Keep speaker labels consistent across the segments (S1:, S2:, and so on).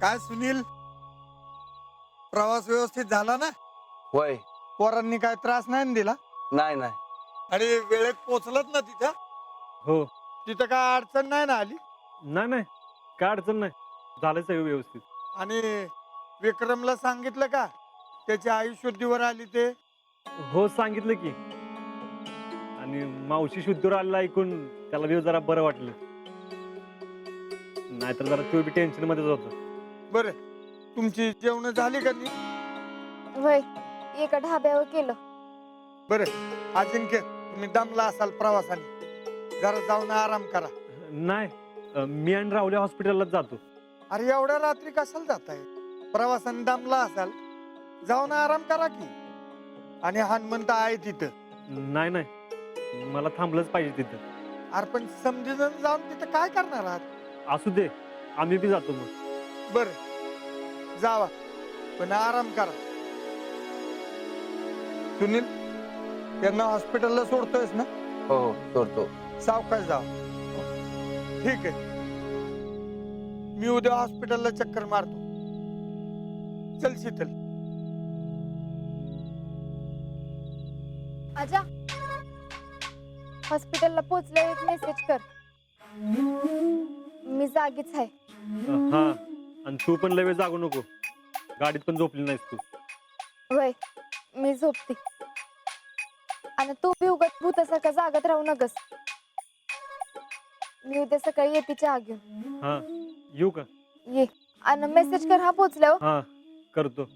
S1: काय सुनील, प्रवास व्यवस्थित झाला ना?
S2: होय.
S1: पोरांनी काय त्रास नाही ना दिला?
S2: नाही नाही.
S1: आणि वेळेत पोहोचलत ना तिथं?
S3: हो.
S1: तिथं काय अडचण नाही ना आली?
S3: नाही काय अडचण नाही, झालं सगळं व्यवस्थित.
S1: आणि विक्रमला सांगितलं का त्याची आई शुद्धीवर आली ते?
S3: हो सांगितलं की. आणि मावशी शुद्धीवर आलेला ऐकून त्याला बी जरा बरं वाटलं, नाहीतर जरा तो बी टेन्शन मध्येच होता.
S1: बरं, तुमची जेवण झाली का नाही?
S4: वय एका ढाब्यावर केलं.
S1: बरं अजिंक्य, तुम्ही दमला असाल प्रवासाने, जरा जाऊन आराम करा.
S3: नाही, मी आणि राहुले हॉस्पिटललाच जातो.
S1: अरे एवढ्या रात्री कशाला जाताय? प्रवासाने दमला असाल, जाऊन आराम करा की. आणि हनुमंत आहे तिथं.
S3: नाही मला थांबलंच पाहिजे तिथं.
S1: अरे पण समजून जाऊन तिथं काय करणार आहात?
S3: असू दे, आम्ही बी जातो मग.
S1: बरं जावा, पण आराम करा. सुनील, त्यांना हॉस्पिटलला सोडतोयस ना?
S2: हो हो सोडतो.
S1: सावकाश जाव. ठीक आहे, मी उद्या हॉस्पिटलला चक्कर मारतो. चल शीतल.
S4: आजा, हॉस्पिटलला पोहोचल्यावर एक मेसेज कर. मी जागीच आहे.
S3: हा, आणि तू पण लय वेळ जागू नको, गाडीत पण झोपली नाहीस तू.
S4: वय मी झोपते. आणि तू बी उगत भूतासारखा जागत राहू नकस. मी उद्या सकाळी येते चहा घेऊन.
S3: हा, येऊ का?
S4: ये, आणि मेसेज कर हा पोहोचल्यावर.
S3: हा करतो.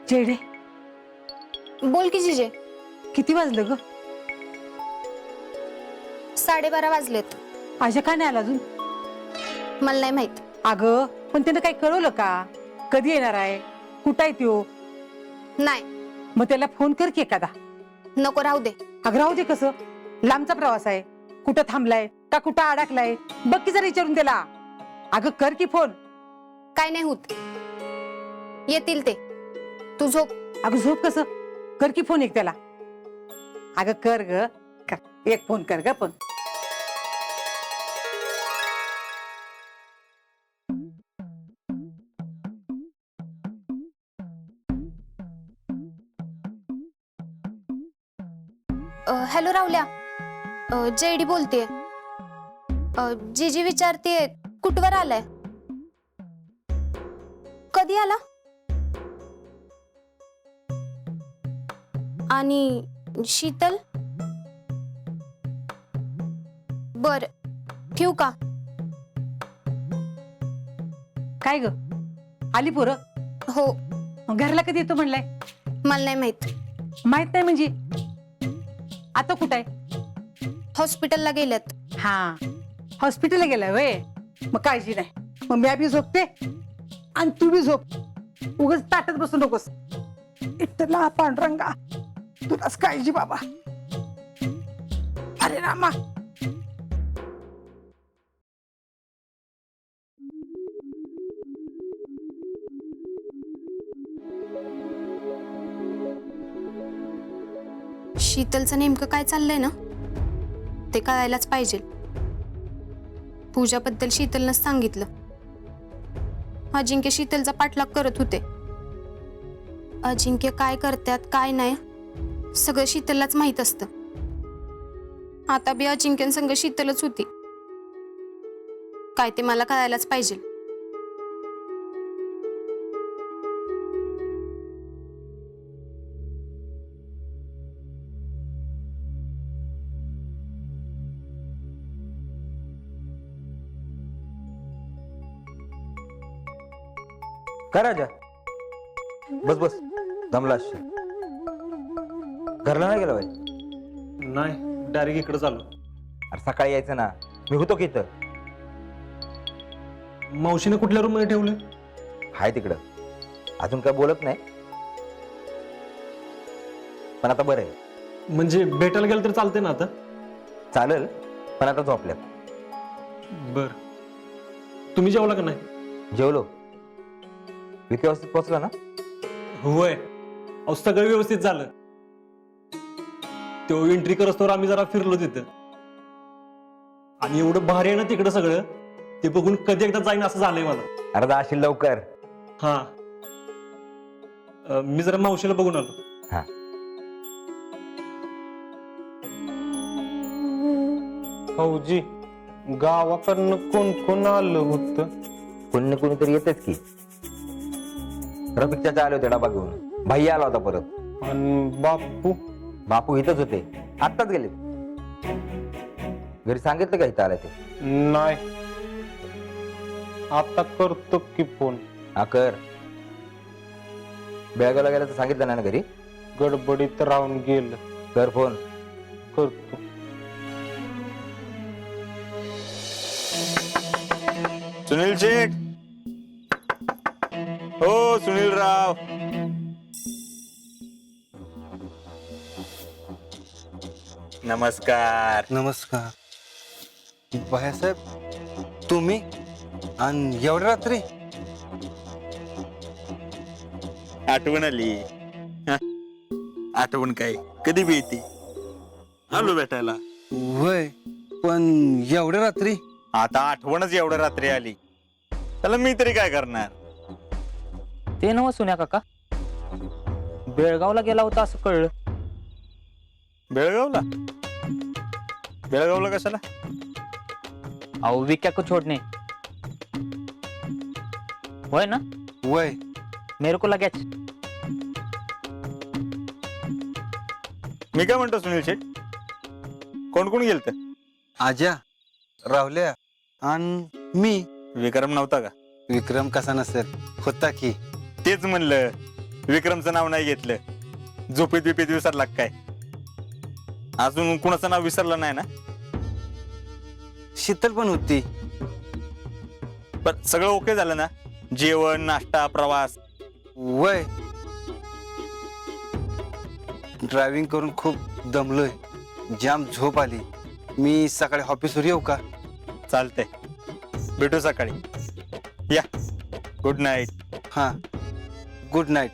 S5: जेडे,
S6: बोल की जिजे.
S5: किती वाजलं ग?
S6: 12:30 वाजलेत.
S5: आजा का नाही आला अजून?
S6: मला नाही माहित.
S5: अगं पण त्यानं काही कळवलं का? कधी येणार आहे, कुठं आहे त्यो?
S6: नाही
S5: मग त्याला फोन कर की एखादा.
S6: नको, राहू दे.
S5: अगं राहू दे कसं, लांबचा प्रवास आहे, कुठं थांबलाय का कुठं अडकलाय बघ की जरा विचारून त्याला. अगं कर की फोन.
S6: काय नाही होत, येतील ते. तू झोप.
S5: अगं झोप कसं, कर की फोन एक त्याला. अगं कर ग, एक फोन कर ग. पण
S6: हॅलो राहुल्या, जेडी बोलतेय. जीजी विचारते कुठवर आलाय, कधी आला, आणि शीतल. बर, ठेवू का?
S5: काय ग, आली पोरं?
S6: हो.
S5: घरला कधी येतो म्हणलाय?
S6: मला नाही माहित.
S5: माहित नाही म्हणजे आता कुठं आहे?
S6: हॉस्पिटलला गेल्यात.
S5: हा, हॉस्पिटलला गेलाय वय. मग काळजी नाही, मग मी बी झोपते आणि तू बी झोप. उगाच ताटत बसू नकोस. इथला पांडुरंगा, तुलाच काळजी बाबा. अरे रामा.
S6: शीतलचं नेमकं काय चाललंय ना, ते कळायलाच पाहिजे. पूजाबद्दल शीतलनं सांगितलं. अजिंक्य शीतलचा पाठलाग करत होते. अजिंक्य काय करतात काय नाही सगळं शीतललाच माहित असतं. आता बी अजिंक्यसंग शीतलच होती. काय ते मला कळायलाच पाहिजे.
S2: काय राजा, बस बस, दमला असशील. घरला नाही गेला बाई?
S3: नाही, डायरेक्ट इकडे चालू.
S2: अरे सकाळी यायचं ना, मी होतो की इथं.
S3: मावशीने कुठल्या रूम मध्ये ठेवलं?
S2: हाय तिकडं, अजून काय बोलत नाही, पण आता बरं आहे.
S3: म्हणजे भेटायला गेलं तर चालते ना आता?
S2: चालेल, पण आता झोपल्यात.
S3: बर, तुम्ही जेवला का नाही?
S2: जेवलो. विकी व्यवस्थित पोहोचला ना?
S3: होय, अहो सगळं व्यवस्थित झालं. तो एंट्री करस्तोवर आम्ही जरा फिरलो तिथं, आणि एवढं भारी आहे ना तिकडं सगळं, ते बघून कधी एकदा जाईन असं झालंय मला.
S2: अरे जाशील लवकर.
S3: हा, मी जरा मावशीला बघून आलो.
S2: हा.
S7: फौजी, गावाकडनं कोण कोण आलं होतं?
S2: कोणी ना कोणीतरी येतेच की. रफिकच्या आले होते डबा घेऊन. भाई आला होता परत.
S7: आणि बापू?
S2: बापू इथंच होते, आत्ताच गेले. घरी सांगितलं का इथं आलाय ते?
S7: नाही, आता करतो की फोन.
S2: हा कर. बेळगावला गेला तर सांगितलं नाही ना घरी?
S7: गडबडीत राहून गेलं.
S2: कर फोन.
S7: करतो.
S8: सुनील शेठ. हो सुनील राव. नमस्कार.
S9: नमस्कार बाळासाहेब, तुम्ही आणि एवढ्या रात्री?
S8: आठवण आली. हं? आठवण काय कधी बी येते. आलो भेटायला.
S9: वय, पण एवढ्या रात्री?
S8: आता आठवणच एवढ्या रात्री आली, त्याला मी तरी काय करणार.
S10: ते नव सुन्या काका, बेळगावला गेला होता असं कळलं.
S8: बेळगावला? बेळगावला कशाला?
S10: अहो विक्या को छोडणे. होय ना?
S9: वय.
S10: मेरे को लगेच.
S8: मी काय म्हणतो सुनील शेठ, कोण कोण गेलत?
S9: आजा, राहुल्या आणि मी.
S8: विक्रम नव्हता का?
S9: विक्रम कसा नसेल, होता की.
S8: तेच म्हणलं, विक्रमचं नाव नाही घेतलं. झोपेत बिपेत विसरला काय? अजून कुणाचं नाव विसरलं नाही ना?
S9: शीतल पण होती.
S8: पण सगळं ओके झालं ना? जेवण, नाश्ता, प्रवास?
S9: वय, ड्रायव्हिंग करून खूप दमलोय, जाम झोप आली. मी सकाळी ऑफिसवर येऊ का?
S8: चालतंय, भेटू सकाळी. या. Good night.
S9: हा, गुड नाईट.